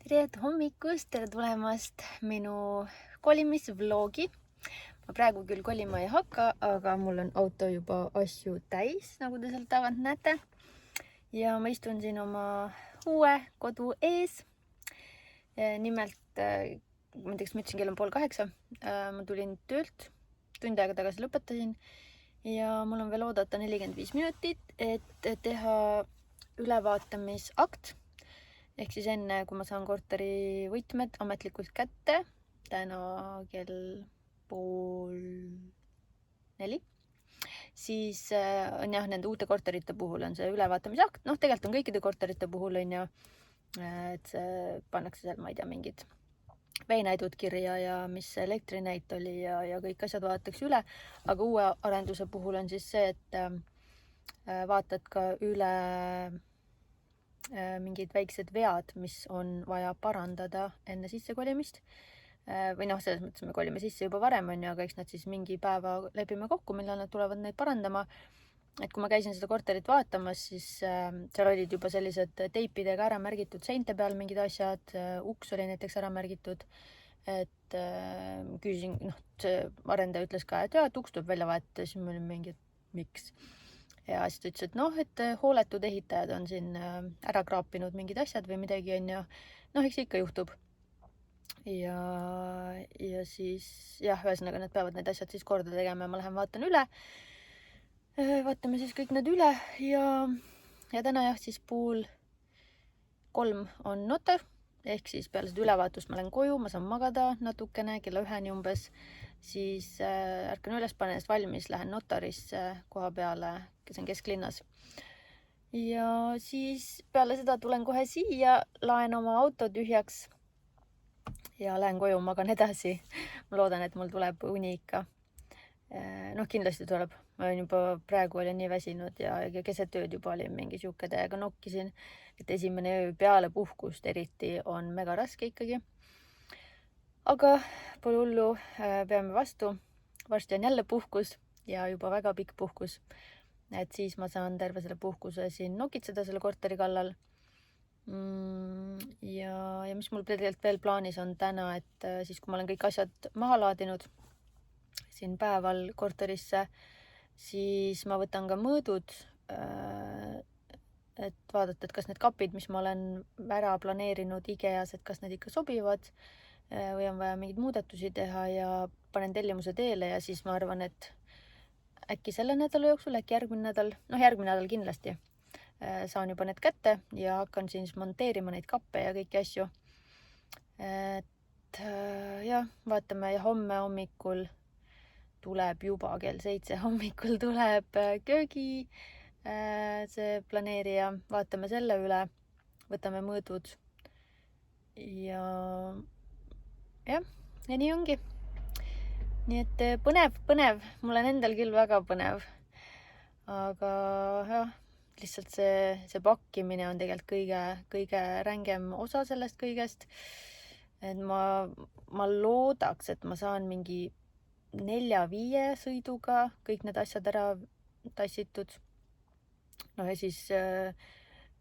tere hommikust, tere tulemast minu kolimisvlogi. Ma praegu küll kolima ei hakka, aga mul on auto juba asju täis, nagu te sealt tagant näete. Ja ma istun siin oma uue kodu ees. Nimelt, ma ei tea, kas ma ütlesin, kell on 7:30. Ma tulin töölt, tund aega tagasi lõpetasin ja mul on veel oodata 45 minutit, et teha ülevaatamisakt. Ehk siis enne, kui ma saan korteri võtmed ametlikult kätte, täna kell 3:30, siis on jah, nende uute korterite puhul on see ülevaatamisakt. Noh, tegelikult on kõikide korterite puhul on ju, et pannakse seal, ma ei tea, mingid veenäidud kirja ja mis elektrinäit oli ja kõik asjad vaadatakse üle. Aga uue arenduse puhul on siis see, et vaatad ka üle mingid väiksed vead, mis on vaja parandada enne sissekolimist. Või noh, selles mõttes me kolime sisse juba varem, on ju, aga eks nad siis mingi päeva lepime kokku, millal nad tulevad neid parandama. Et kui ma käisin seda korterit vaatamas, siis seal olid juba sellised teipidega ära märgitud seinte peal mingid asjad, uks oli näiteks ära märgitud. Et küsisin, noh, see arendaja ütles ka, et uks tuleb välja vahetada, siis mul oli mingi, et miks. Ja siis ta ütles, et noh, et hooletud ehitajad on siin ära kraapinud mingid asjad või midagi on ju. Noh, eks ikka juhtub. Ja siis jah, ühesõnaga nad peavad need asjad siis korda tegema ja ma lähen vaatan üle. Vaatame siis kõik need üle ja täna jah, siis 2:30 on notar. Ehk siis peale seda ülevaatust ma lähen koju, ma saan magada natukene, kella 1-ni umbes. Siis ärkan üles, panen ennast valmis, lähen notarisse koha peale, kes on kesklinnas. Ja siis peale seda tulen kohe siia, laen oma auto tühjaks ja lähen koju, magan edasi. Ma loodan, et mul tuleb uni ikka. Noh, kindlasti tuleb. Ma olen juba praegu olin nii väsinud ja keset ööd juba olin mingi siuke täiega nokkisin, et esimene öö peale puhkust eriti on mega raske ikkagi. Aga pole hullu, peame vastu. Varsti on jälle puhkus ja juba väga pikk puhkus. Et siis ma saan terve selle puhkuse siin nokitseda selle korteri kallal. Ja mis mul tegelikult veel plaanis on täna, et siis kui ma olen kõik asjad maha laadinud siin päeval korterisse, siis ma võtan ka mõõdud, et vaadata, et kas need kapid, mis ma olen ära planeerinud IKEA-s, et kas need ikka sobivad või on vaja mingeid muudatusi teha ja panen tellimuse teele ja siis ma arvan, et äkki selle nädala jooksul, äkki järgmine nädal kindlasti saan juba need kätte ja hakkan siis monteerima neid kappe ja kõiki asju. Et jah, vaatame ja homme hommikul tuleb juba kell 7 hommikul tuleb köögi see planeerija, vaatame selle üle, võtame mõõdud ja nii ongi. Nii et põnev, mul on endal küll väga põnev, aga jah, lihtsalt see pakkimine on tegelikult kõige rängem osa sellest kõigest. Et ma loodaks, et ma saan mingi 4-5 sõiduga kõik need asjad ära tassitud. No ja siis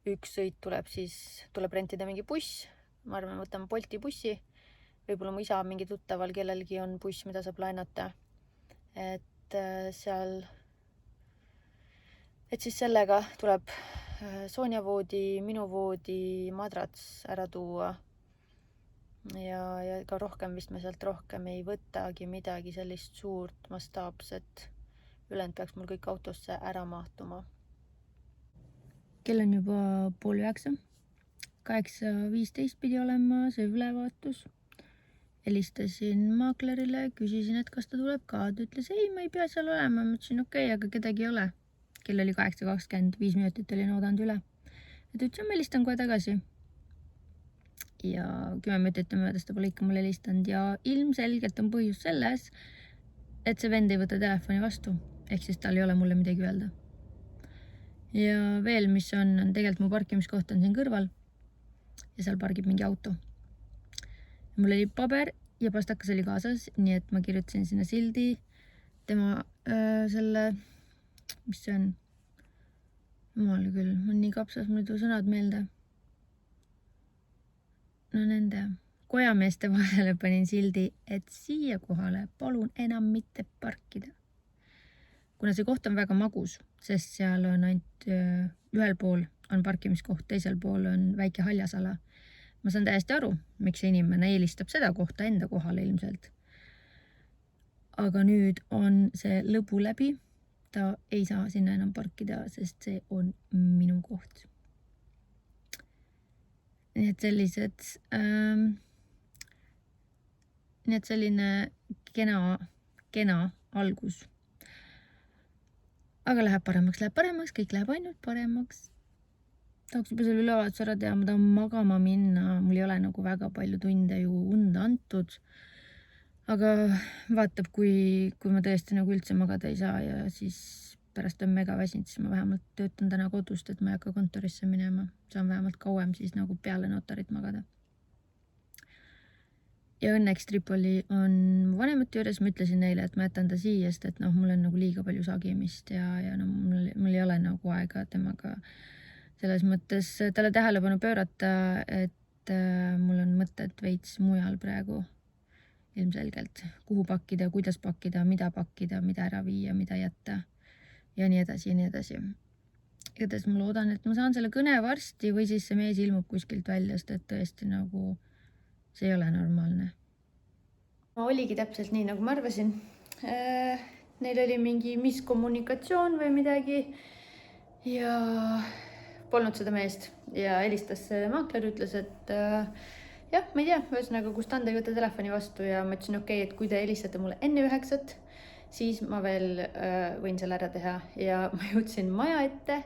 üks sõit tuleb rentida mingi buss. Ma arvan, võtame Bolti bussi. Võib-olla mu isa mingi tuttaval kellelgi on buss, mida saab laenata. Et siis sellega tuleb Sonja voodi, minu voodi, madrats ära tuua. Ja ka rohkem vist me sealt rohkem ei võtagi midagi sellist suurt mastaapset. Ülejäänud peaks mul kõik autosse ära mahtuma. Kell on juba 8:30. 8:15 pidi olema see ülevaatus. Helistasin maaklerile, küsisin, et kas ta tuleb ka. Ta ütles, ei, ma ei pea seal olema. Ma ütlesin, okei, aga kedagi ei ole. Kell oli 8:20, 5 minutit olin oodanud üle. Ja ta ütles, ma helistan kohe tagasi. Ja 10 minutit möödas ta pole ikka mulle helistanud ja ilmselgelt on põhjus selles, et see vend ei võta telefoni vastu, ehk siis tal ei ole mulle midagi öelda. Ja veel, mis on tegelikult mu parkimiskoht on siin kõrval ja seal pargib mingi auto. Ja mul oli paber ja pastakas oli kaasas, nii et ma kirjutasin sinna sildi tema selle, mis see on? Jumal küll, on nii kapsas, mul ei tule sõnad meelde. no nende kojameeste vahele panin sildi, et siia kohale palun enam mitte parkida. Kuna see koht on väga magus, sest seal on ainult ühel pool on parkimiskoht, teisel pool on väike haljasala. Ma saan täiesti aru, miks see inimene eelistab seda kohta enda kohale ilmselt. Aga nüüd on see lõbu läbi. Ta ei saa sinna enam parkida, sest see on minu koht. Nii et selline kena algus. Aga läheb paremaks, kõik läheb ainult paremaks. Tahaks juba selle ülevaatus ära teha, ma tahan magama minna, mul ei ole nagu väga palju tunde ju und antud. Aga vaatab, kui ma tõesti nagu üldse magada ei saa ja siis pärast on mega väsinud, siis ma vähemalt töötan täna kodust, et ma ei hakka kontorisse minema. Saan vähemalt kauem siis nagu peale notarit magada. Ja õnneks Tripoli on vanemate juures, ma ütlesin neile, et ma jätan ta siia, sest et mul on nagu liiga palju sagimist ja mul ei ole nagu aega temaga selles mõttes talle tähelepanu pöörata, et mul on mõtted veits mujal praegu ilmselgelt. Kuhu pakkida, kuidas pakkida, mida ära viia, mida jätta ja nii edasi ja nii edasi. Igatahes ma loodan, et ma saan selle kõne varsti või siis see mees ilmub kuskilt välja, sest et tõesti nagu see ei ole normaalne. Oligi täpselt nii, nagu ma arvasin. Neil oli mingi miskommunikatsioon või midagi ja polnud seda meest ja helistas maakler, ütles, et jah, ma ei tea, ühesõnaga, kus ta ei võta telefoni vastu ja ma ütlesin, okei, et kui te helistate mulle enne 9, siis ma veel võin selle ära teha ja ma jõudsin maja ette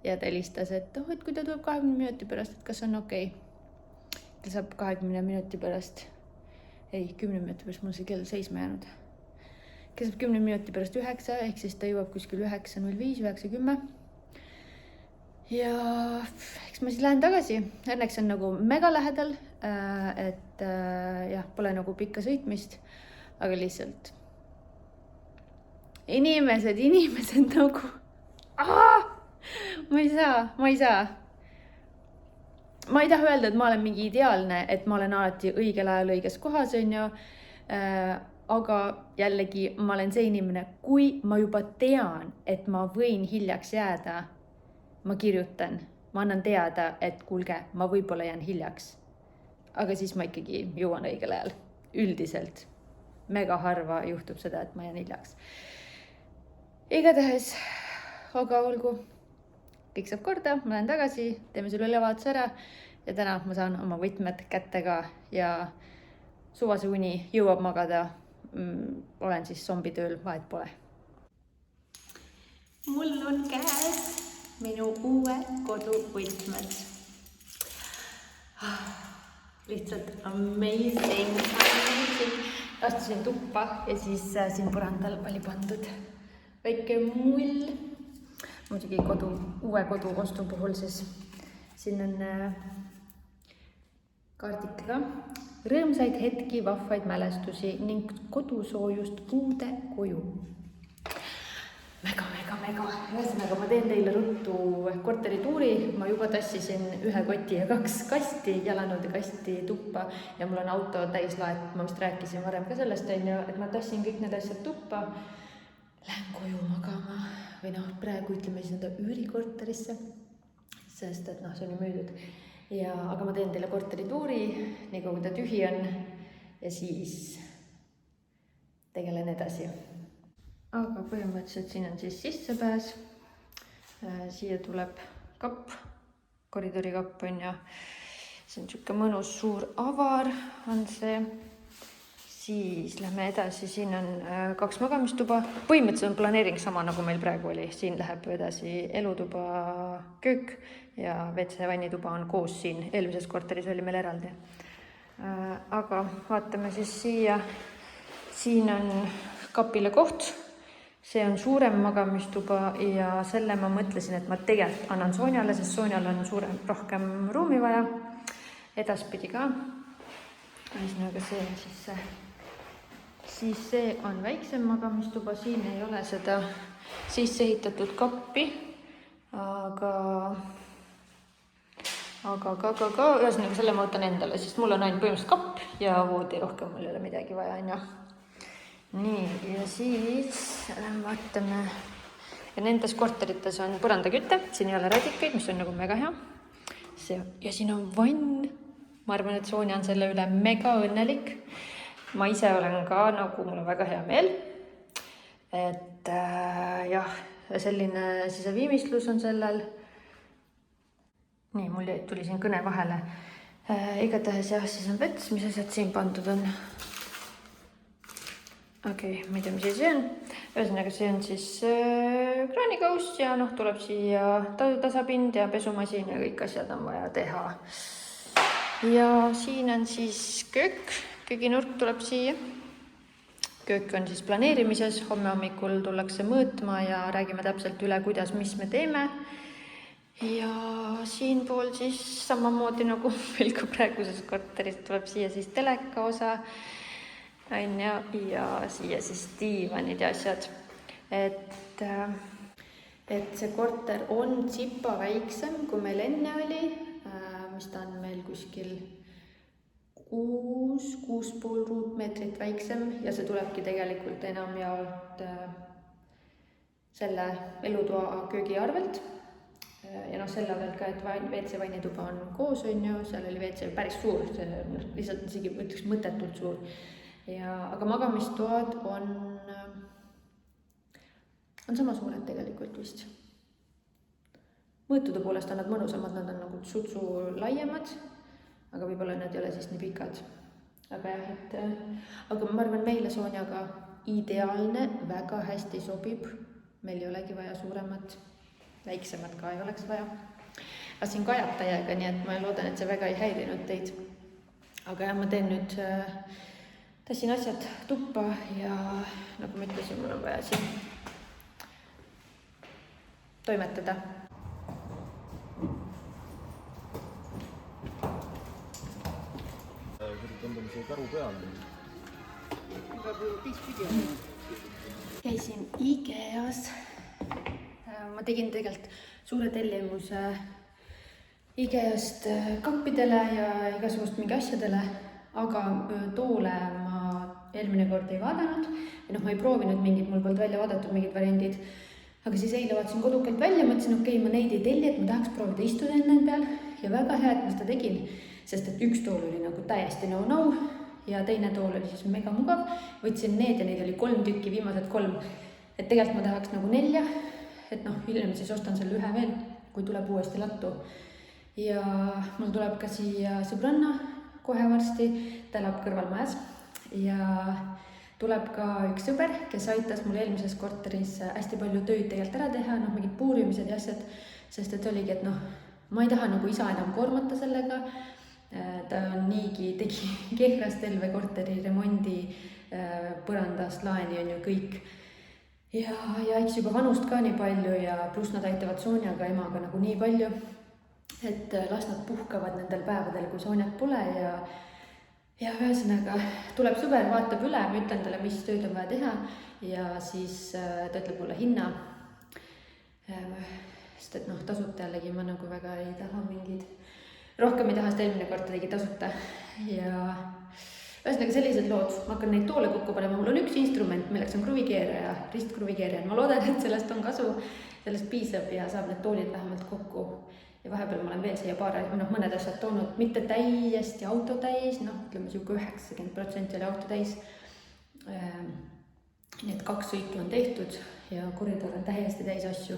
ja ta helistas, et et kui ta tuleb 20 minuti pärast, et kas on okei. Ta saab 20 minuti pärast, 10 minuti pärast, mul see kell seisma jäänud. Ta saab 10 minuti pärast 9, ehk siis ta jõuab kuskil 9.05, 9.10. Ja eks ma siis lähen tagasi. Õnneks on nagu mega lähedal, et jah, pole nagu pikka sõitmist, aga lihtsalt inimesed nagu ma ei saa. Ma ei taha öelda, et ma olen mingi ideaalne, et ma olen alati õigel ajal õiges kohas, on ju. Aga jällegi ma olen see inimene, kui ma juba tean, et ma võin hiljaks jääda, ma kirjutan, ma annan teada, et kuulge, ma võib-olla jään hiljaks. Aga siis ma ikkagi jõuan õigel ajal. Üldiselt. Mega harva juhtub seda, et ma jään hiljaks. Igatahes, aga olgu. Kõik saab korda, ma lähen tagasi, teeme selle ülevaatus ära ja täna ma saan oma võtmed kättega ja suvase uni jõuab magada. Olen siis zombitööl, vahet pole. Mul on käes minu uue kodu võtmed. Lihtsalt amazing. Astusin tuppa ja siis siin põrandal oli pandud väike mull. Muidugi uue kodu ostu puhul siis siin on kaardikega rõõmsaid hetki, vahvaid mälestusi ning kodusoojust uude koju. Mega. Ühesõnaga, ma teen teile ruttu korterituuri. Ma juba tassisin 1 koti ja 2 kasti, jalanõude kasti tuppa ja mul on auto täislaet. Ma vist rääkisin varem ka sellest, et ma tassin kõik need asjad tuppa. Lähen koju magama või praegu ütleme siis enda üürikorterisse, sest et see on ju müüdud. Aga ma teen teile korterituuri, nii kui ta tühi on ja siis tegelen edasi. Aga põhimõtteliselt siin on siis sissepääs. Siia tuleb kapp, koridorikapp on ja see on siuke mõnus suur avar on see. Siis lähme edasi, siin on 2 magamistuba. Põhimõtteliselt on planeering sama nagu meil praegu oli. Siin läheb edasi elutuba, köök ja WC vannituba on koos siin. Eelmises korteris oli meil eraldi. Aga vaatame siis siia. Siin on kapile koht. See on suurem magamistuba ja selle ma mõtlesin, et ma tegelikult annan Soonjale, sest Soonjal on rohkem ruumi vaja. Edaspidi ka. Ühesõnaga see on siis see on väiksem magamistuba. Siin ei ole seda sisse ehitatud kappi, aga aga ühesõnaga selle ma võtan endale, sest mul on ainult põhimõtteliselt kapp ja voodi, rohkem mul ei ole midagi vaja, on ju. Nii, ja siis vaatame. Ja nendes korterites on põrandakütte, siin ei ole radikaid, mis on nagu mega hea. Ja siin on vann. Ma arvan, et Sonja on selle üle mega õnnelik. Ma ise olen ka nagu, mul on väga hea meel. Et jah, selline siseviimistlus on sellel. Nii, mul tuli siin kõne vahele. Igatahes jah, siis on vets, mis asjad siin pandud on. Okei, ma ei tea, mis see on. Ühesõnaga, see on siis kraanikaus ja tuleb siia tasapind ja pesumasin ja kõik asjad on vaja teha. Ja siin on siis köök. Kööginurk tuleb siia. Köök on siis planeerimises. Homme hommikul tullakse mõõtma ja räägime täpselt üle, kuidas, mis me teeme. Ja siin pool siis samamoodi nagu meil ka praeguses korteris tuleb siia siis teleka osa. Ja siia siis diivanid ja asjad. Et see korter on tsipa väiksem, kui meil enne oli, mis ta on meil kuskil 6,5 ruutmeetrit väiksem ja see tulebki tegelikult enamjaolt selle elutoa köögi arvelt. Ja selle arvelt ka, et WC vannituba on koos, on ju, seal oli WC päris suur, lihtsalt isegi ütleks mõttetult suur. Aga magamistoad on sama suured tegelikult vist. Mõõtude poolest on nad mõnusamad, nad on nagu sutsu laiemad, aga võib-olla nad ei ole siis nii pikad. Aga jah, aga ma arvan, meile Sonjaga ideaalne, väga hästi sobib. Meil ei olegi vaja suuremat, väiksemat ka ei oleks vaja. Aga siin kajatajaga, nii et ma loodan, et see väga ei häirinud teid. Aga jah, ma teen nüüd tassin asjad tuppa ja nagu ma ütlesin, mul on vaja siin toimetada. Tõmbame see karu peale. Käisin IKEA-s. Ma tegin tegelikult suure tellimuse IKEA-st kappidele ja igasugust mingi asjadele, aga toole ma eelmine kord ei vaadanud. Ma ei proovinud mingid, mul polnud välja vaadatud mingid variandid. Aga siis eile vaatasin kodukalt välja, mõtlesin, okei, ma neid ei telli, et ma tahaks proovida istuda enne peal. Ja väga hea, et ma seda tegin, sest et üks tool oli nagu täiesti no ja teine tool oli siis mega mugav. Võtsin need ja neid oli 3 tükki, viimased 3. Et tegelikult ma tahaks nagu 4, et hiljem siis ostan selle 1 veel, kui tuleb uuesti lattu. Ja mul tuleb ka siia sõbranna kohe varsti, ta elab kõrvalmajas ja tuleb ka üks sõber, kes aitas mul eelmises korteris hästi palju tööd tegelikult ära teha, mingid puurimised ja asjad, sest et oligi, et ma ei taha nagu isa enam koormata sellega. Ta niigi tegi Kehrast Elve korteri remondi põrandast laeni on ju kõik. Ja eks juba vanust ka nii palju ja pluss nad aitavad Sonjaga emaga nagu nii palju, et las nad puhkavad nendel päevadel, kui Sonjat pole ja ühesõnaga tuleb sõber, vaatab üle, ma ütlen talle, mis tööd on vaja teha ja siis ta ütleb mulle hinna. Sest et tasuta jällegi ma nagu väga ei taha mingid, rohkem ei taha, sest eelmine kord tegi tasuta ja ühesõnaga sellised lood, ma hakkan neid toole kokku panema, mul on üks instrument, milleks on kruvikeeraja, ristkruvigeeraja, ma loodan, et sellest on kasu, sellest piisab ja saab need toolid vähemalt kokku. Ja vahepeal ma olen veel siia mõned asjad toonud, mitte täiesti auto täis, ütleme siuke 90% oli auto täis. Nii et 2 sõitu on tehtud ja koridor on täiesti täis asju.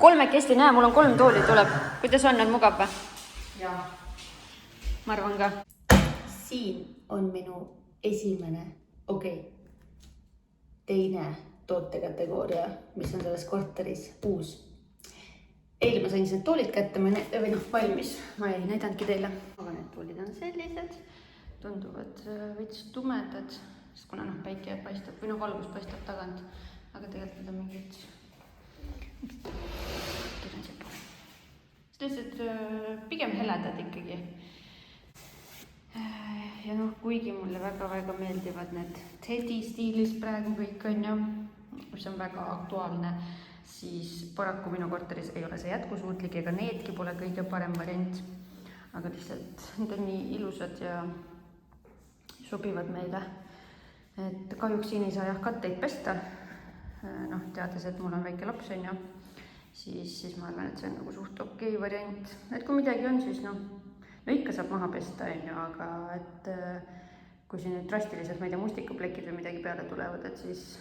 Kolmekesti, näe, mul on 3 tooli tuleb. Kuidas on mugav või? Jaa. Ma arvan ka. Siin on minu esimene, teine tootekategooria, mis on selles korteris uus. Eile ma sain need toolid kätte valmis, ma ei näidanudki teile. Aga need toolid on sellised, tunduvad veits tumedad, sest kuna päike paistab või valgus paistab tagant, aga tegelikult need on mingid sellised pigem heledad ikkagi. Ja kuigi mulle väga-väga meeldivad need Teddy stiilis praegu kõik on ju, mis on väga aktuaalne, siis paraku minu korteris ei ole see jätkusuutlik ega needki pole kõige parem variant. Aga lihtsalt need on nii ilusad ja sobivad meile. Et kahjuks siin ei saa jah katteid pesta. Noh, teades, et mul on väike laps on ju, siis ma arvan, et see on nagu suht okei variant. Et kui midagi on, siis no ikka saab maha pesta on ju, aga et kui siin nüüd drastiliselt, ma ei tea, mustikaplekid või midagi peale tulevad, et siis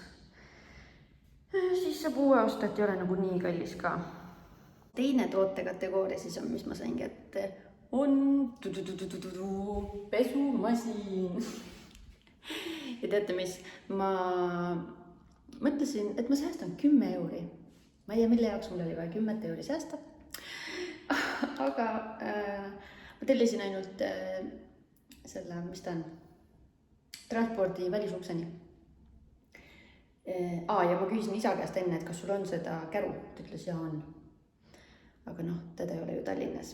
saab uue osta, et ei ole nagu nii kallis ka. Teine tootekategooria siis on, mis ma sain kätte, on pesumasin. Ja teate mis, ma mõtlesin, et ma säästan 10 euri. Ma ei tea, mille jaoks mul oli vaja 10 euri säästa. Aga ma tellisin ainult selle, mis ta on, transpordi välisukseni. Ja ma küsisin isa käest enne, et kas sul on seda käru. Ta ütles, jaa on. Aga noh, teda ei ole ju Tallinnas.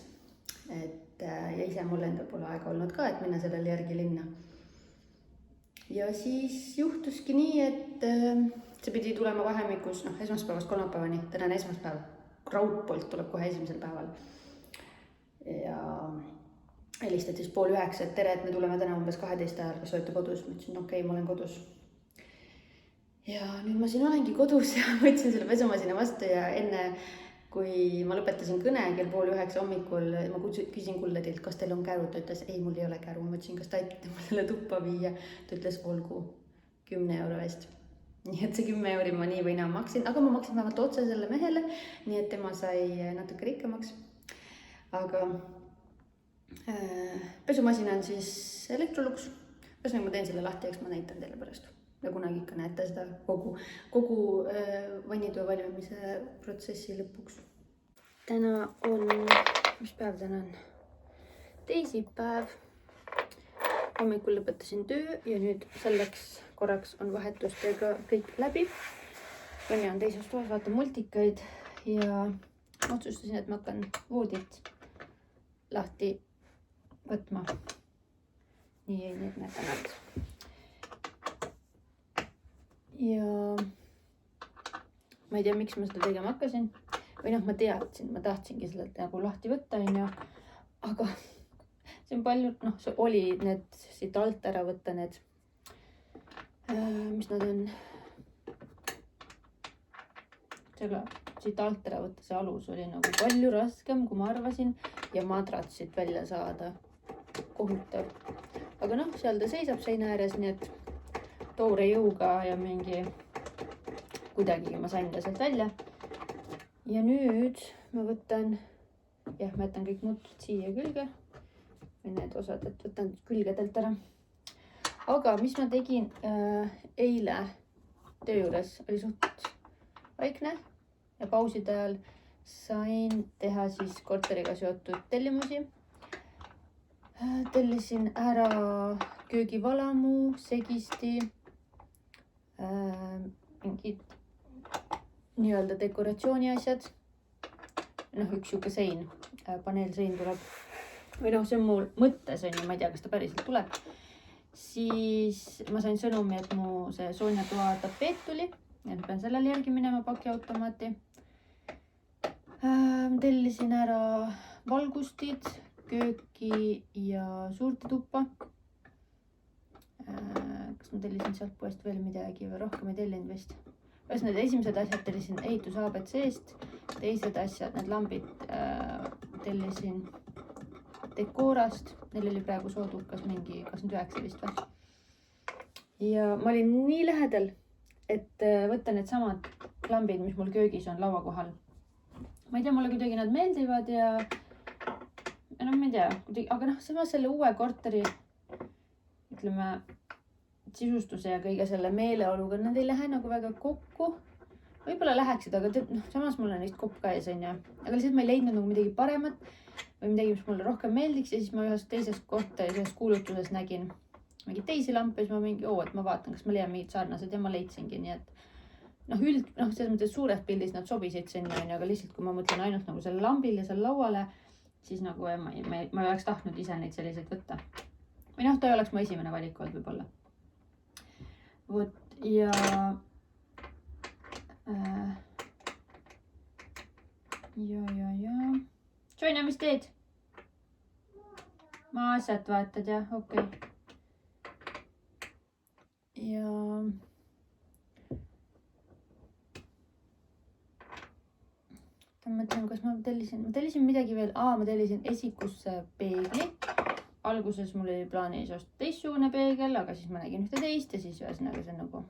Ja ise mul endal pole aega olnud ka, et minna sellele järgi linna. Ja siis juhtuski nii, et see pidi tulema vahemikus esmaspäevast kolmapäevani. Tänane esmaspäev. Raudpolt tuleb kohe esimesel päeval. Ja helistati 8:30, et tere, et me tuleme täna umbes 12 ajal, kas olete kodus? Ma ütlesin, okei, ma olen kodus. Ja nüüd ma siin olengi kodus ja võtsin selle pesumasina vastu ja enne, kui ma lõpetasin kõne kell 8:30 hommikul, ma küsin kullerilt, kas teil on käru? Ta ütles, ei, mul ei ole käru. Ma ütlesin, kas ta aitate mul selle tuppa viia? Ta ütles, olgu 10 euro eest. Nii et see 10 euri ma nii või naa maksin, aga ma maksin vähemalt otse selle mehele, nii et tema sai natuke rikkamaks. Aga pesumasina on siis Electrolux. Ühesõnaga ma teen selle lahti, eks ma näitan teile pärast. Ja kunagi ikka näete seda kogu vannitoa valmimise protsessi lõpuks. Täna on, mis päev täna on? Teisipäev. Hommikul lõpetasin töö ja nüüd selleks korraks on vahetustega kõik läbi. Ronja on teises toas, vaatan multikaid ja otsustasin, et ma hakkan voodit lahti võtma. Nii, need näed. Ja ma ei tea, miks ma seda tegema hakkasin. Või noh, ma teadsin, ma tahtsingi sellelt nagu lahti võtta, aga see on palju, see oli need siit alt ära võtta need, mis nad on, siit alt ära võtta see alus oli nagu palju raskem, kui ma arvasin ja madratsit välja saada. Kohutav. Aga seal ta seisab seina ääres, nii et toore jõuga ja mingi kuidagi ma sain ta sealt välja. Ja nüüd ma võtan, ma jätan kõik mutrid siia külge või need osad, et võtan külgedelt ära. Aga mis ma tegin eile töö juures oli suht vaikne ja pauside ajal sain teha siis korteriga seotud tellimusi. Tellisin ära köögivalamu, segisti, mingid nii-öelda dekoratsiooni asjad. Üks siuke sein, paneelsein tuleb. Või see on mul mõttes, ma ei tea, kas ta päriselt tuleb. Siis ma sain sõnumi, et mu see soojatoa tapeet tuli ja nüüd pean sellele järgi minema pakiautomaati. Tellisin ära valgustid, kööki ja suurte tuppa. Kas ma tellisin sealt poest veel midagi või rohkem ei tellinud vist. Need esimesed asjad tellisin ehitus ABC-st, teised asjad, need lambid tellisin Decorast. Neil oli praegu soodukas mingi 29 vist või. Ja ma olin nii lähedal, et võtta need samad lambid, mis mul köögis on laua kohal. Ma ei tea, mulle kuidagi nad meeldivad ja ma ei tea, aga sama selle uue korteri, ütleme, sisustuse ja kõige selle meeleoluga, nad ei lähe nagu väga kokku. Võib-olla läheksid, aga samas mul on neist kopp ka ees, on ju. Aga lihtsalt ma ei leidnud nagu midagi paremat või midagi, mis mulle rohkem meeldiks. Ja siis ma ühes teises korteris, ühes kuulutuses nägin mingi teisi lampe. Siis ma mingi, et ma vaatan, kas ma leian mingid sarnased ja ma leidsingi. Nii et selles mõttes suures pildis nad sobisid sinna, aga lihtsalt kui ma mõtlen ainult nagu selle lambil ja selle lauale, siis nagu ma ei oleks tahtnud ise neid selliseid võtta. Või ta ei oleks mu esimene valik olnud võib-olla. Vot ja ja. Sonja, mis teed? Ma asjad vaatad jah, okei. Ja ma mõtlen, kas ma tellisin midagi veel. Ma tellisin esikusse peegli. Alguses mul oli plaanis osta teistsugune peegel, aga siis ma nägin ühte teist ja siis ühesõnaga see nagu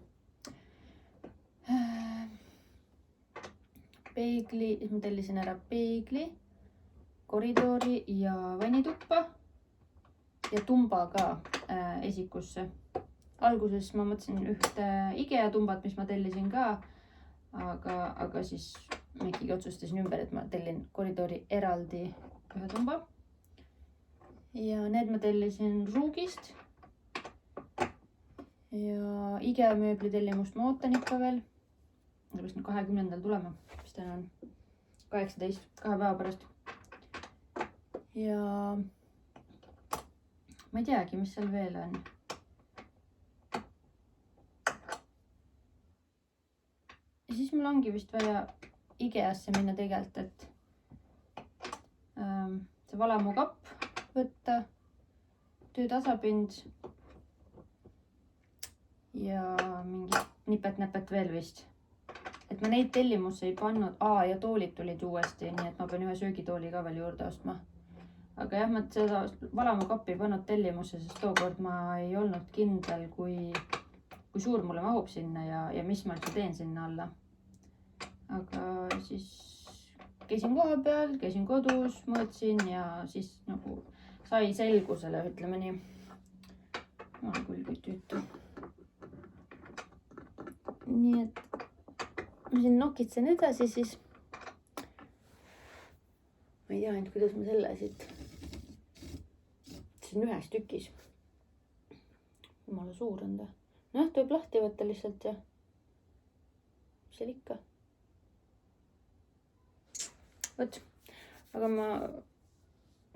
peegli, siis ma tellisin ära peegli, koridori ja vannituppa ja tumba ka esikusse. Alguses ma mõtlesin ühte IKEA tumbat, mis ma tellisin ka, aga siis ma ikkagi otsustasin ümber, et ma tellin koridori eraldi ühe tumba. Ja need ma tellisin Ruugist. Ja IKEA mööbli tellimust ma ootan ikka veel. Ma peaks 20. tulema, mis täna on 18, 2 päeva pärast. Ja ma ei teagi, mis seal veel on. Ja siis mul ongi vist vaja IKEAsse minna tegelikult, et see valamukapp võtta, töötasapind ja mingi nipet-näpet veel vist. Et ma neid tellimusse ei pannud. Ja toolid tulid uuesti, nii et ma pean ühe söögitooli ka veel juurde ostma. Aga jah, ma seda valamukappi ei pannud tellimusse, sest tookord ma ei olnud kindel, kui suur mulle mahub sinna ja mis ma üldse teen sinna alla. Aga siis käisin koha peal, käisin kodus, mõõtsin ja siis nagu sai selgusele, ütleme nii. Ma olen küll kui tüütu. Nii et ma siin nokitsen edasi siis. Ma ei tea ainult, kuidas ma selle siit. See on ühes tükis. Jumala suur on ta. Tuleb lahti võtta lihtsalt ja mis seal ikka. Võt, aga ma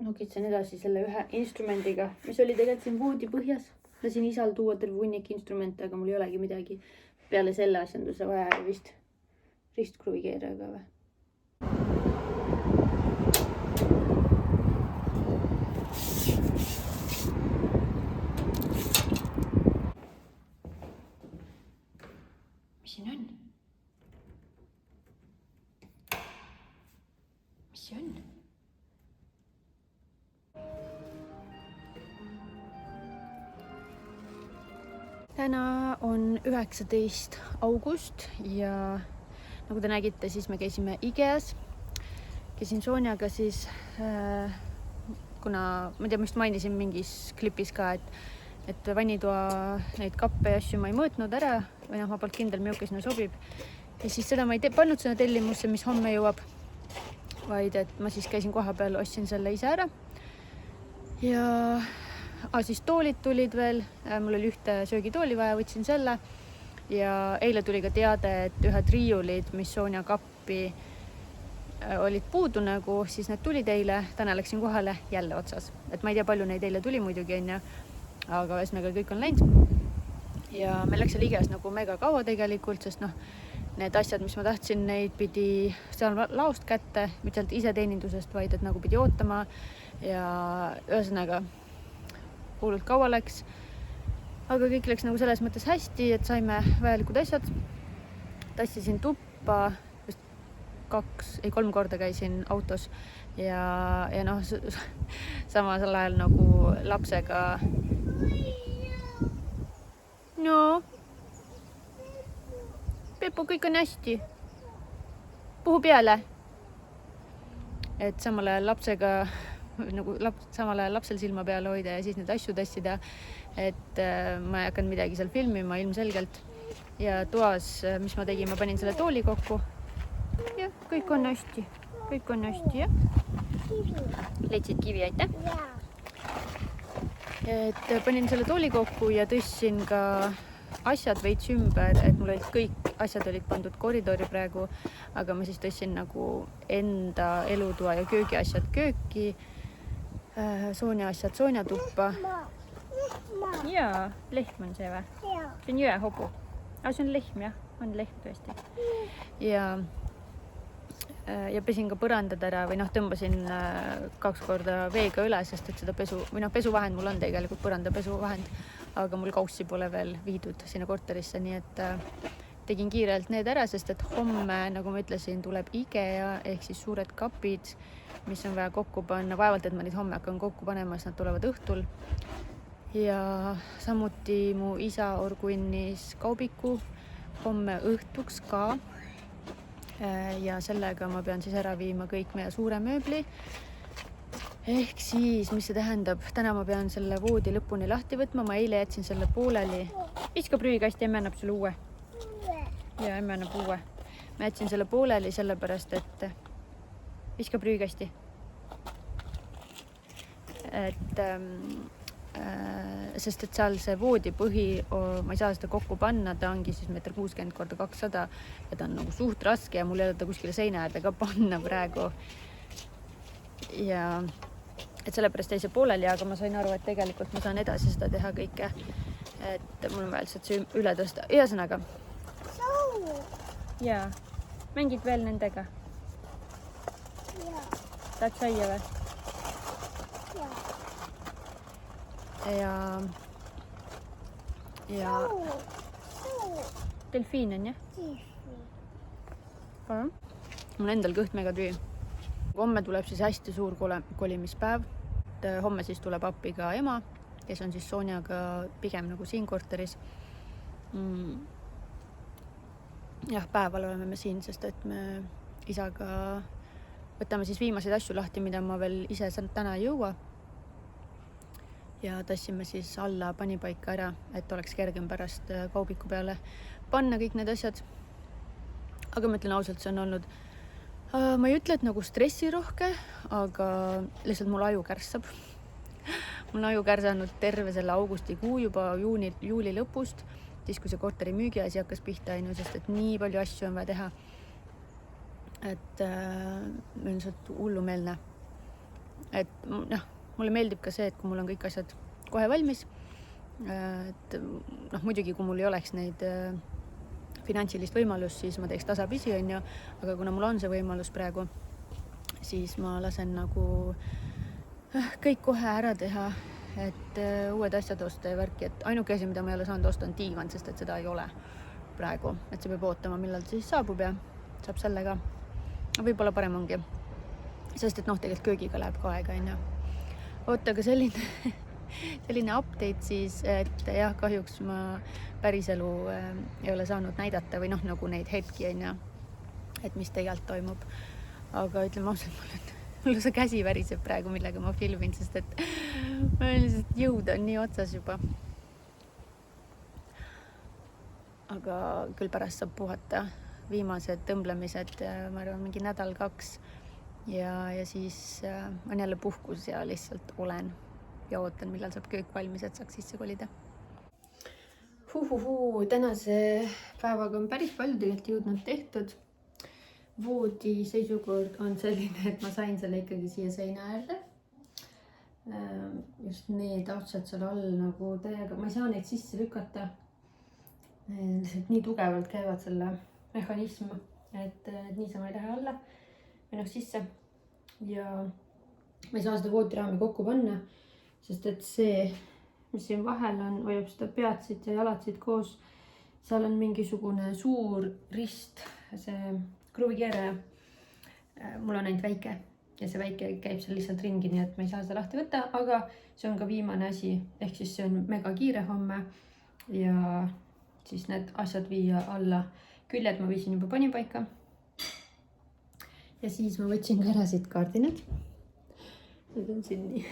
nokitsen edasi selle ühe instrumendiga, mis oli tegelikult siin voodi põhjas. Lasin isal tuua terve hunnik instrumente, aga mul ei olegi midagi peale selle asjanduse vaja vist ristkruvigeerajaga või. Mis siin on? Mis see on? Täna on 19. august ja nagu te nägite, siis me käisime IKEAs. Käisin Sonjaga siis, kuna ma ei tea, ma just mainisin mingis klipis ka, et vannitoa neid kappe ja asju ma ei mõõtnud ära või ma polnud kindel, milline sinna sobib. Ja siis seda ma ei pannud sinna tellimusse, mis homme jõuab, vaid et ma siis käisin koha peal, ostsin selle ise ära. Ja siis toolid tulid veel, mul oli ühte söögitooli vaja, võtsin selle ja eile tuli ka teade, et ühed riiulid, mis Sonja kappi olid puudu nagu, siis need tulid eile, täna läksin kohale jälle otsas. Et ma ei tea, palju neid eile tuli muidugi on ja, aga ühesõnaga kõik on läinud. Ja meil läks seal IKEAs nagu mega kaua tegelikult, sest need asjad, mis ma tahtsin, neid pidi seal laost kätte, mitte sealt ise teenindusest, vaid et nagu pidi ootama ja ühesõnaga hullult kaua läks, aga kõik läks nagu selles mõttes hästi, et saime vajalikud asjad. Tassisin tuppa, 3 korda käisin autos ja samal ajal nagu lapsega. No, Pepu, kõik on hästi. Puhu peale. Et samal ajal lapsega nagu samal ajal lapsel silma peale hoida ja siis need asju tassida, et ma ei hakanud midagi seal filmima ilmselgelt. Ja toas, mis ma tegin, ma panin selle tooli kokku. Ja kõik on hästi, jah. Leidsid kivi, aitäh. Et panin selle tooli kokku ja tõstsin ka asjad veits ümber, et mul olid kõik asjad olid pandud koridori praegu, aga ma siis tõstsin nagu enda elutoa ja köögi asjad kööki. Sonja asjad Sonja tuppa. Jaa, lehm on see või? See on jõehobu. See on lehm jah, on lehm tõesti. Ja ja pesin ka põrandad ära või noh, tõmbasin 2 korda veega üle, sest et seda pesuvahend mul on tegelikult põrandapesuvahend, aga mul kaussi pole veel viidud sinna korterisse, nii et tegin kiirelt need ära, sest et homme, nagu ma ütlesin, tuleb IKEA ehk siis suured kapid, mis on vaja kokku panna. Vaevalt, et ma neid homme hakkan kokku panema, sest nad tulevad õhtul. Ja samuti mu isa orgunnis kaubiku homme õhtuks ka. Ja sellega ma pean siis ära viima kõik meie suure mööbli. Ehk siis, mis see tähendab? Täna ma pean selle voodi lõpuni lahti võtma. Ma eile jätsin selle pooleli. Viska prügikasti, emme annab sulle uue. Ja emme annab uue. Ma jätsin selle pooleli sellepärast, et viska prügikasti. Sest et seal see voodipõhi, ma ei saa seda kokku panna, ta ongi siis 1,60 x 200 ja ta on nagu suht raske ja mul ei ole ta kuskile seina äärde ka panna praegu. Ja et sellepärast jäi see pooleli, aga ma sain aru, et tegelikult ma saan edasi seda teha kõike. Et mul on vaja lihtsalt see üle tõsta. Ühesõnaga. Jaa. Mängid veel nendega? Tahad saia või? Ja delfiin on jah? Palun? Mul endal kõht mega tüü. Homme tuleb siis hästi suur kolimispäev. Homme siis tuleb appi ka ema, kes on siis Sonjaga pigem nagu siin korteris. Jah, päeval oleme me siin, sest et me isaga võtame siis viimaseid asju lahti, mida ma veel ise täna ei jõua. Ja tassime siis alla panipaika ära, et oleks kergem pärast kaubiku peale panna kõik need asjad. Aga ma ütlen ausalt, see on olnud, ma ei ütle, et nagu stressirohke, aga lihtsalt mul aju kärsab. Mul on aju kärsanud terve selle augustikuu juba juuli lõpust, siis kui see korteri müügi asi hakkas pihta, sest et nii palju asju on vaja teha. Et meil on lihtsalt hullumeelne. Et noh, mulle meeldib ka see, et kui mul on kõik asjad kohe valmis, et muidugi, kui mul ei oleks neid finantsilist võimalust, siis ma teeks tasapisi, aga kuna mul on see võimalus praegu, siis ma lasen nagu kõik kohe ära teha, et uued asjad osta ja värki, et ainuke asi, mida ma ei ole saanud osta, on diivan, sest et seda ei ole praegu, et see peab ootama, millal see siis saabub ja saab sellega. Võib-olla parem ongi, sest et tegelikult köögiga läheb ka aega, Oota, aga selline update siis, et jah, kahjuks ma päriselu ei ole saanud näidata või nagu neid hetki, et mis tegelikult toimub. Aga ütleme ausalt, mul see käsi väriseb praegu, millega ma filmin, sest et lihtsalt jõud on nii otsas juba. Aga küll pärast saab puhata. Viimased tõmblemised, ma arvan, mingi nädal-2. Ja siis on jälle puhkus ja lihtsalt olen ja ootan, millal saab köök valmis, et saaks sisse kolida. Tänase päevaga on päris palju tegelikult jõudnud tehtud. Voodi seisukord on selline, et ma sain selle ikkagi siia seina äärde. Just need otsad seal all nagu täiega, ma ei saa neid sisse lükata. Lihtsalt nii tugevalt käivad selle mehhanism, et niisama ei lähe alla või sisse. Ja ma ei saa seda voodiraami kokku panna, sest et see, mis siin vahel on, hoiab seda peatsid ja jalatsid koos. Seal on mingisugune suur rist, see kruvikeeraja. Mul on ainult väike ja see väike käib seal lihtsalt ringi, nii et ma ei saa seda lahti võtta, aga see on ka viimane asi, ehk siis see on mega kiire homme ja siis need asjad viia alla. Küljed ma viisin juba panipaika. Ja siis ma võtsin ka ära siit kardinad. Need on siin nii.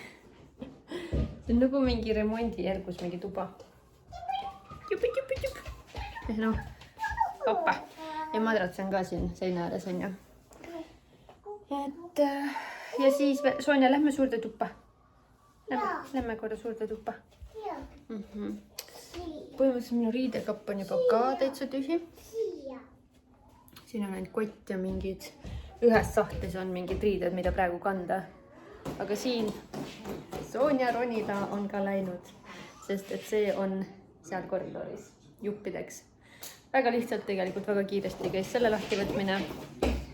See on nagu mingi remondijärgus mingi tuba. Jup. Hoppa. Ja madrats on ka siin seina ääres, Et ja siis Sonja, lähme suurde tuppa. Lähme korra suurde tuppa. Põhimõtteliselt minu riidekapp on juba ka täitsa tühi. Siin on ainult kott ja mingid, ühes sahtlis on mingid riided, mida praegu kanda. Aga siin Sonja ronida on ka läinud, sest et see on seal koridoris juppideks. Väga lihtsalt tegelikult, väga kiiresti käis selle lahti võtmine.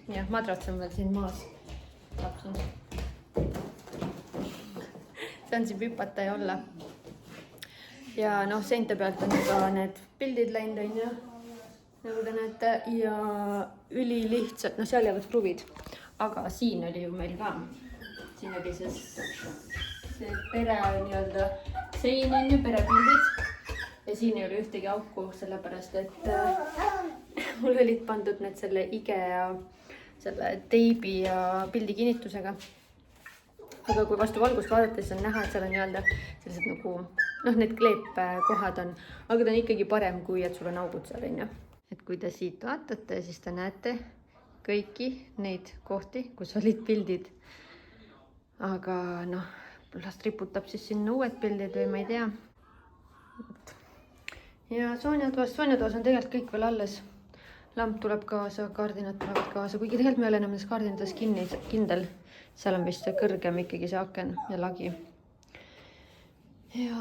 jah, madrats on veel siin maas. Lapsin. Saan siin hüpata ja olla. Ja noh, seinte pealt on juba need pildid läinud, on ju. Nagu te näete. Ja ülilihtsalt, noh seal jäävad kruvid. Aga siin oli ju meil ka. Siin oli see pere nii-öelda sein on ju, perepildid. Ja siin ei ole ühtegi auku, sellepärast et mul olid pandud need selle ige ja selle teibi ja pildi kinnitusega. Aga kui vastu valgust vaadata, siis on näha, et seal on nii-öelda sellised nagu, noh, need kleepkohad on, aga ta on ikkagi parem, kui et sul on augud seal, on ju. Et kui te siit vaatate, siis te näete kõiki neid kohti, kus olid pildid. Aga noh, last riputab siis sinna uued pildid või ma ei tea. Ja soonjatoas on tegelikult kõik veel alles. Lamp tuleb kaasa, kardinad tulevad kaasa, kuigi tegelikult me ei ole enam nendes kardinades kindel. Seal on vist see kõrgem ikkagi see aken ja lagi. Ja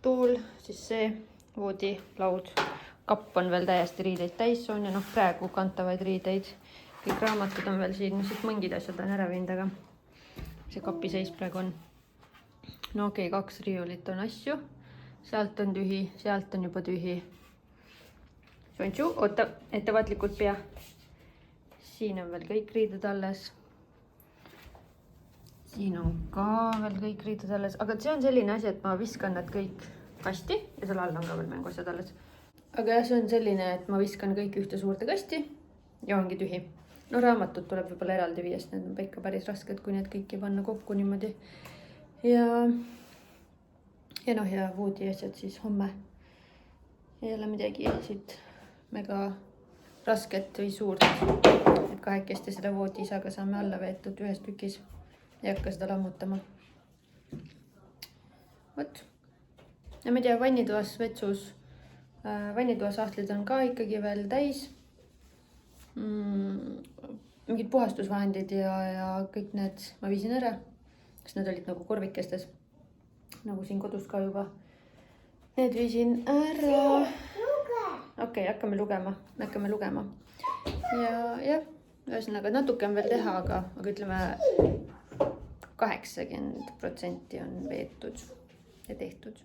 tool, siis see voodilaud. Kapp on veel täiesti riideid täis on ja noh, praegu kantavaid riideid. Kõik raamatud on veel siin, siit mõngid asjad on ära viinud, aga see kapi seis praegu on. No okei, 2 riiulit on asju. Sealt on tühi, sealt on juba tühi. Sontsu, oota, ettevaatlikult pea. Siin on veel kõik riided alles. Siin on ka veel kõik riided alles. Aga see on selline asi, et ma viskan nad kõik kasti ja seal all on ka veel mänguasjad alles. Aga jah, see on selline, et ma viskan kõik ühte suurde kasti ja ongi tühi. No raamatud tuleb võib-olla eraldi viia, sest need on ikka päris rasked, kui need kõiki panna kokku niimoodi. Ja noh, ja voodi asjad siis homme. Ei ole midagi siit mega rasket või suurt. Et kahekesti seda voodi isaga saame alla veetud ühes tükis. Ei hakka seda lammutama. Võt. Ja ma ei tea, vannitoas vetsus. Vannitoa sahtlid on ka ikkagi veel täis. Mingid puhastusvahendid ja kõik need ma viisin ära. Kas need olid nagu korvikestes. Nagu siin kodus ka juba. Need viisin ära. Okei, hakkame lugema. Ja ühesõnaga natuke on veel teha, aga ütleme 80% on veetud ja tehtud.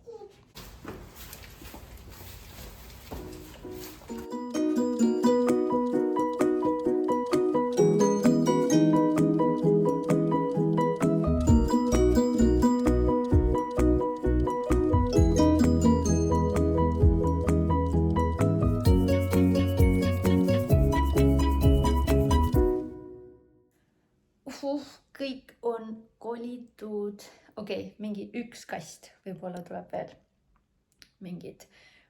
Kõik on kolitud. Okei, mingi üks kast võib-olla tuleb veel.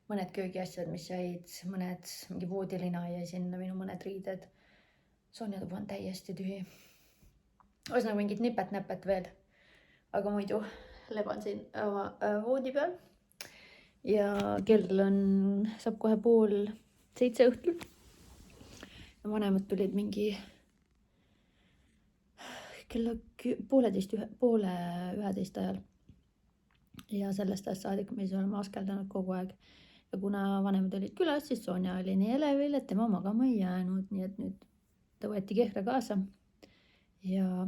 Mõned köögiasjad, mis jäid, mingi voodilina jäi sinna, minu mõned riided. Soonjatuba on täiesti tühi. Ühesõnaga mingid nipet-näpet veel. Aga muidu leban siin oma voodi peal. Ja kell saab kohe 6:30 õhtul. Ja vanemad tulid mingi kella 10:30 ajal. Ja sellest ajast saadik me siis oleme askeldanud kogu aeg. Ja kuna vanemad olid külas, siis Sonja oli nii elevil, et tema magama ei jäänud. Nii et nüüd ta võeti kehra kaasa. Ja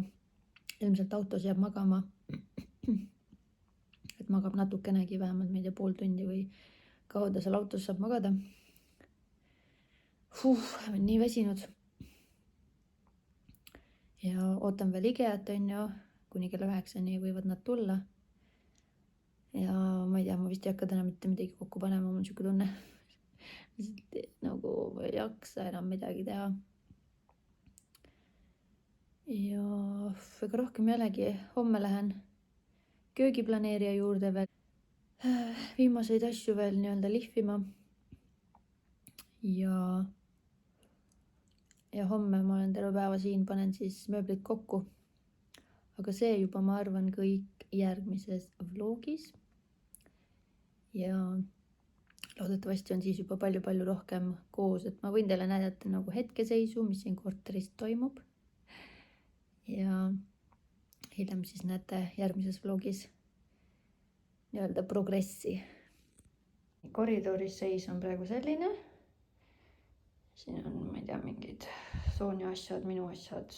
ilmselt autos jääb magama. Et magab natukenegi vähemalt, ma ei tea, pool tundi või kaua ta seal autos saab magada. On nii väsinud. Ja ootan veel Ikeat, on ju, kuni kella 9 võivad nad tulla. Ja ma ei tea, ma vist ei hakka täna mitte midagi kokku panema, mul on siuke tunne. Nagu ma ei jaksa enam midagi teha. Ja ega rohkem jällegi, homme lähen köögiplaneerija juurde veel. Viimaseid asju veel nii-öelda lihvima. Ja homme ma olen terve päeva siin, panen siis mööblit kokku. Aga see juba, ma arvan, kõik järgmises vlogis. Ja loodetavasti on siis juba palju rohkem koos, et ma võin teile näidata nagu hetkeseisu, mis siin korteris toimub. Ja hiljem siis näete järgmises vlogis nii-öelda progressi. Koridoris seis on praegu selline. Siin on, ma ei tea, mingid Sonja asjad, minu asjad,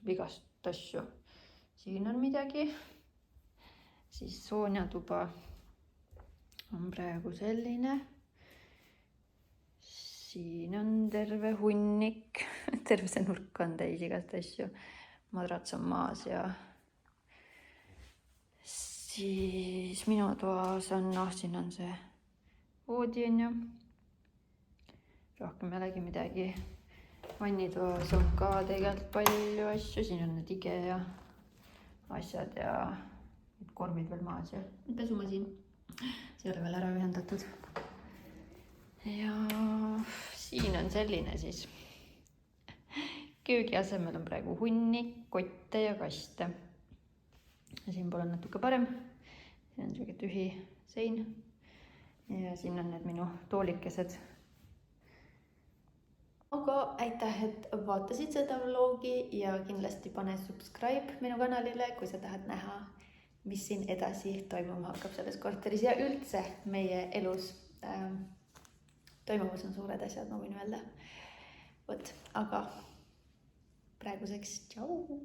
igast asju. Siin on midagi. Siis Sonja tuba on praegu selline. Siin on terve hunnik, terve see nurk on täis igast asju. Madrats on maas ja siis minu toas on, siin on see voodi on ju. Rohkem jällegi midagi. Vannitoas on ka tegelikult palju asju, siin on need IKEA asjad ja korvid veel maas ja pesumasin. See ei ole veel ära ühendatud. Ja siin on selline siis. Köögi asemel on praegu hunnik, kotte ja kaste. Ja siin pool on natuke parem. Siin on selline tühi sein. Ja siin on need minu toolikesed. Aga aitäh, et vaatasid seda vlogi ja kindlasti pane subscribe minu kanalile, kui sa tahad näha, mis siin edasi toimuma hakkab selles korteris ja üldse meie elus. Toimumas on suured asjad, ma võin öelda. Vot, aga praeguseks tšau!